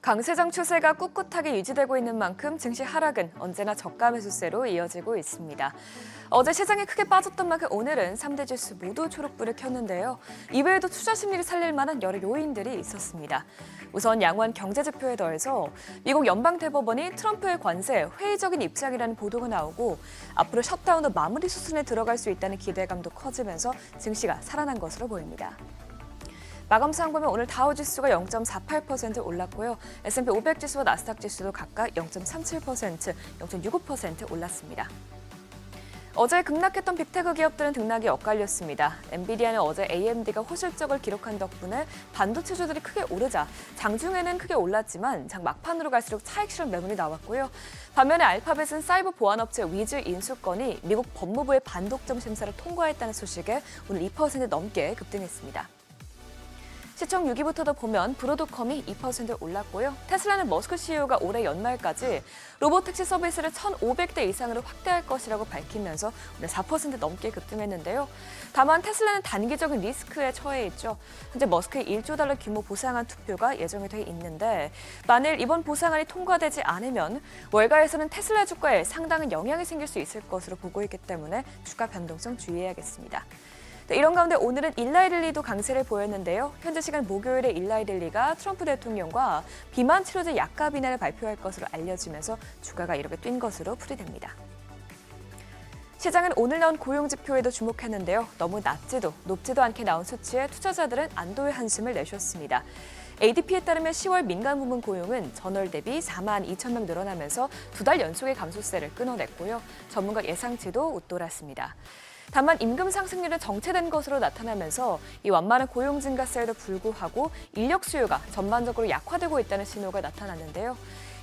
강세장 추세가 꿋꿋하게 유지되고 있는 만큼 증시 하락은 언제나 저가 매수세로 이어지고 있습니다. 어제 시장이 크게 빠졌던 만큼 오늘은 3대 지수 모두 초록불을 켰는데요. 이외에도 투자 심리를 살릴 만한 여러 요인들이 있었습니다. 우선 양호한 경제 지표에 더해서 미국 연방대법원이 트럼프의 관세에 회의적인 입장이라는 보도가 나오고 앞으로 셧다운도 마무리 수순에 들어갈 수 있다는 기대감도 커지면서 증시가 살아난 것으로 보입니다. 마감상 보면 오늘 다우지수가 0.48% 올랐고요. S&P 500 지수와 나스닥 지수도 각각 0.37%, 0.65% 올랐습니다. 어제 급락했던 빅테크 기업들은 등락이 엇갈렸습니다. 엔비디아는 어제 AMD가 호실적을 기록한 덕분에 반도체주들이 크게 오르자 장중에는 크게 올랐지만 장 막판으로 갈수록 차익 실현 매물이 나왔고요. 반면에 알파벳은 사이버 보안업체 위즈 인수건이 미국 법무부의 반독점 심사를 통과했다는 소식에 오늘 2% 넘게 급등했습니다. 시총 6위부터도 보면 브로드컴이 2% 올랐고요. 테슬라는 머스크 CEO가 올해 연말까지 로보택시 서비스를 1,500대 이상으로 확대할 것이라고 밝히면서 오늘 4% 넘게 급등했는데요. 다만 테슬라는 단기적인 리스크에 처해 있죠. 현재 머스크의 1조 달러 규모 보상안 투표가 예정이 돼 있는데 만일 이번 보상안이 통과되지 않으면 월가에서는 테슬라 주가에 상당한 영향이 생길 수 있을 것으로 보고 있기 때문에 주가 변동성 주의해야겠습니다. 이런 가운데 오늘은 일라이릴리도 강세를 보였는데요. 현재 시간 목요일에 일라이릴리가 트럼프 대통령과 비만 치료제 약값 인하를 발표할 것으로 알려지면서 주가가 이렇게 뛴 것으로 풀이됩니다. 시장은 오늘 나온 고용지표에도 주목했는데요. 너무 낮지도 높지도 않게 나온 수치에 투자자들은 안도의 한숨을 내쉬었습니다. ADP에 따르면 10월 민간 부문 고용은 전월 대비 4만 2천 명 늘어나면서 두 달 연속의 감소세를 끊어냈고요. 전문가 예상치도 웃돌았습니다. 다만 임금 상승률은 정체된 것으로 나타나면서 이 완만한 고용 증가세에도 불구하고 인력 수요가 전반적으로 약화되고 있다는 신호가 나타났는데요.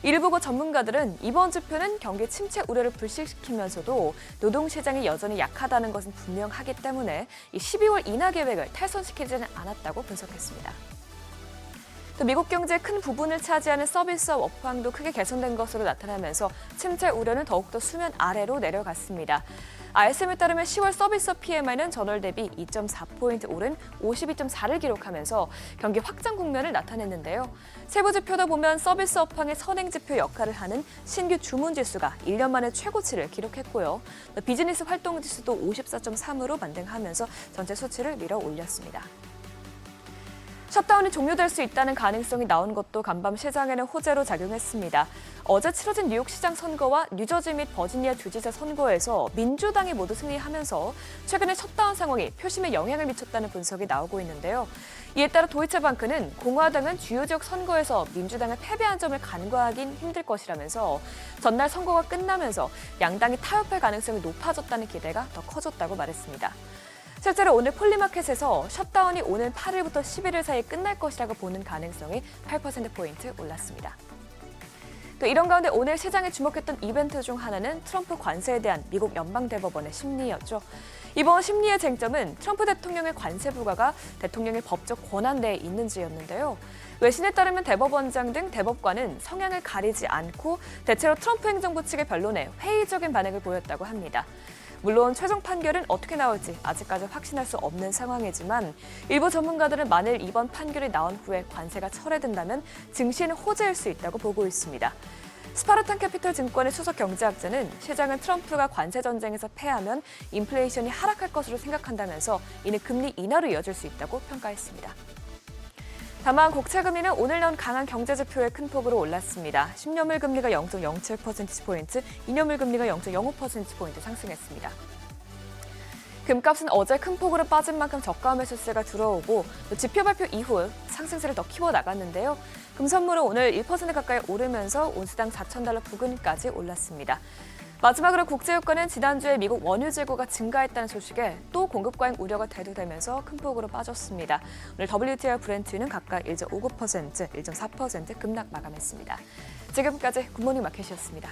이를 보고 전문가들은 이번 지표는 경기 침체 우려를 불식시키면서도 노동시장이 여전히 약하다는 것은 분명하기 때문에 이 12월 인하 계획을 탈선시키지는 않았다고 분석했습니다. 또 미국 경제의 큰 부분을 차지하는 서비스업 업황도 크게 개선된 것으로 나타나면서 침체 우려는 더욱더 수면 아래로 내려갔습니다. ISM에 따르면 10월 서비스업 PMI는 전월 대비 2.4포인트 오른 52.4를 기록하면서 경기 확장 국면을 나타냈는데요. 세부 지표도 보면 서비스 업황의 선행지표 역할을 하는 신규 주문 지수가 1년 만에 최고치를 기록했고요. 비즈니스 활동 지수도 54.3으로 반등하면서 전체 수치를 밀어 올렸습니다. 셧다운이 종료될 수 있다는 가능성이 나온 것도 간밤 시장에는 호재로 작용했습니다. 어제 치러진 뉴욕 시장 선거와 뉴저지 및 버지니아 주지사 선거에서 민주당이 모두 승리하면서 최근에 셧다운 상황이 표심에 영향을 미쳤다는 분석이 나오고 있는데요. 이에 따라 도이체방크는 공화당은 주요 지역 선거에서 민주당을 패배한 점을 간과하긴 힘들 것이라면서 전날 선거가 끝나면서 양당이 타협할 가능성이 높아졌다는 기대가 더 커졌다고 말했습니다. 실제로 오늘 폴리마켓에서 셧다운이 오는 8일부터 11일 사이에 끝날 것이라고 보는 가능성이 8%포인트 올랐습니다. 또 이런 가운데 오늘 시장에 주목했던 이벤트 중 하나는 트럼프 관세에 대한 미국 연방대법원의 심리였죠. 이번 심리의 쟁점은 트럼프 대통령의 관세 부과가 대통령의 법적 권한 내에 있는지였는데요. 외신에 따르면 대법원장 등 대법관은 성향을 가리지 않고 대체로 트럼프 행정부 측의 변론에 회의적인 반응을 보였다고 합니다. 물론 최종 판결은 어떻게 나올지 아직까지 확신할 수 없는 상황이지만 일부 전문가들은 만일 이번 판결이 나온 후에 관세가 철회된다면 증시에는 호재일 수 있다고 보고 있습니다. 스파르탄 캐피털 증권의 수석 경제학자는 시장은 트럼프가 관세 전쟁에서 패하면 인플레이션이 하락할 것으로 생각한다면서 이는 금리 인하로 이어질 수 있다고 평가했습니다. 다만 국채금리는 오늘 나온 강한 경제지표에 큰 폭으로 올랐습니다. 10년물 금리가 0.07%포인트, 2년물 금리가 0.05%포인트 상승했습니다. 금값은 어제 큰 폭으로 빠진 만큼 저가 매수세가 들어오고 지표 발표 이후 상승세를 더 키워나갔는데요. 금선물은 오늘 1% 가까이 오르면서 온스당 4,000달러 부근까지 올랐습니다. 마지막으로 국제유가는 지난주에 미국 원유 재고가 증가했다는 소식에 또 공급 과잉 우려가 대두되면서 큰 폭으로 빠졌습니다. 오늘 WTI와 브렌트유는 각각 1.59%, 1.4% 급락 마감했습니다. 지금까지 굿모닝 마켓이었습니다.